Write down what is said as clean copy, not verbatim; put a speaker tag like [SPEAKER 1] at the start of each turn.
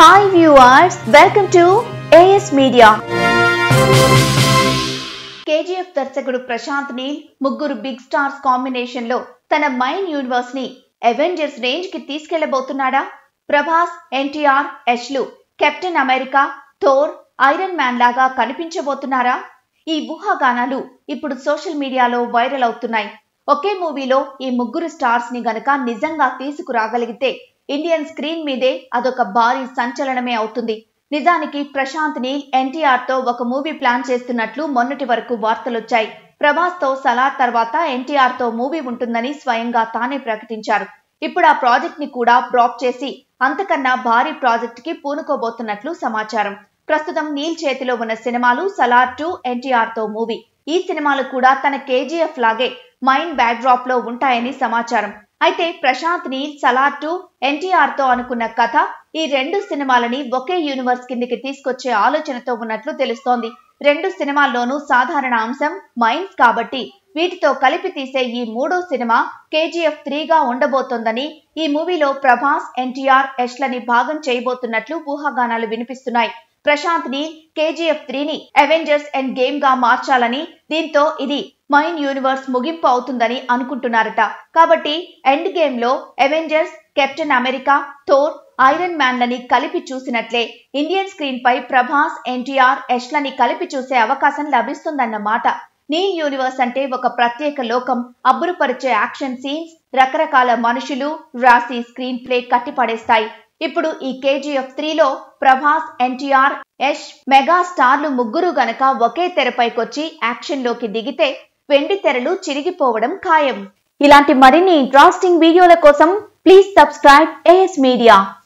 [SPEAKER 1] Hi viewers, welcome to AS Media. KGF దర్శకుడు ప్రశాంత్ నీల్ ముగ్గురు big stars combination లో తన మైన్ యూనివర్స్ ని అవెంజర్స్ రేంజ్ కి తీసుకెళ్లబోతున్నాడా? ప్రభాస్, ఎన్టీఆర్, యష్లు Captain America, Thor, Iron Man లాగా కనిపించబోతున్నారా? ఈ ఊహాగానాలు ఇప్పుడు సోషల్ మీడియాలో వైరల్ అవుతున్నాయి. ఒకే మూవీలో ఈ ముగ్గురు స్టార్స్ ని గనక నిజంగా తీసుకురాగలిగితే ఇండియన్ స్క్రీన్ మీదే అదొక భారీ సంచలనమే అవుతుంది. నిజానికి ప్రశాంత్ నీల్ ఎన్టీఆర్ తో ఒక మూవీ ప్లాన్ చేస్తున్నట్లు మొన్నటి వరకు వార్తలొచ్చాయి. ప్రభాస్ తో సలార్ తర్వాత ఎన్టీఆర్ తో మూవీ ఉంటుందని స్వయంగా తానే ప్రకటించారు. ఇప్పుడు ఆ ప్రాజెక్ట్ ని కూడా డ్రాప్ చేసి అంతకన్నా భారీ ప్రాజెక్ట్ కి పూనుకోబోతున్నట్లు సమాచారం. ప్రస్తుతం నీల్ చేతిలో ఉన్న సినిమాలు సలార్ 2, ఎన్టీఆర్ తో మూవీ. ఈ సినిమాలు కూడా తన కేజీఎఫ్ లాగే మైన్ బ్యాక్ డ్రాప్ లో ఉంటాయని సమాచారం. అయితే ప్రశాంత్ నీల్ సలార్ 2, ఎన్టీఆర్ తో అనుకున్న కథ ఈ రెండు సినిమాలని ఒకే యూనివర్స్ కిందికి తీసుకొచ్చే ఆలోచనతో ఉన్నట్లు తెలుస్తోంది. రెండు సినిమాల్లోనూ సాధారణ అంశం మైన్స్ కాబట్టి వీటితో కలిపి తీసే ఈ మూడో సినిమా కేజీఎఫ్ 3 గా ఉండబోతోందని, ఈ మూవీలో ప్రభాస్, ఎన్టీఆర్, యష్లని భాగం చేయబోతున్నట్లు ఊహాగానాలు వినిపిస్తున్నాయి. ప్రశాంత్ నీల్ కేజీఎఫ్ 3 ని అవెంజర్స్ ఎండ్ గేమ్ గా మార్చాలని, దీంతో ఇది మైన్ యూనివర్స్ ముగింపు అవుతుందని అనుకుంటున్నారట. కాబట్టి ఎండ్ గేమ్ లో Avengers, captain America, Thor, Iron man లని కలిపి చూసినట్లే ఇండియన్ స్క్రీన్ పై ప్రభాస్, ఎన్టీఆర్, యష్లని కలిపి చూసే అవకాశం లభిస్తుందన్నమాట. నీల్ యూనివర్స్ అంటే ఒక ప్రత్యేక లోకం, అబ్బురుపరిచే యాక్షన్ సీన్స్, రకరకాల మనుషులు, రాసి స్క్రీన్ ప్లే కట్టిపడేస్తాయి. ఇప్పుడు ఈ కేజీఎఫ్ 3 లో ప్రభాస్, ఎన్టీఆర్, యష్ మెగా స్టార్లు ముగ్గురు గనక ఒకే తెరపైకొచ్చి యాక్షన్ లోకి దిగితే వెండి తెరలు చిరిగిపోవడం ఖాయం. ఇలాంటి మరిన్ని ఇంట్రెస్టింగ్ వీడియోల కోసం ప్లీజ్ సబ్స్క్రైబ్ AS Media.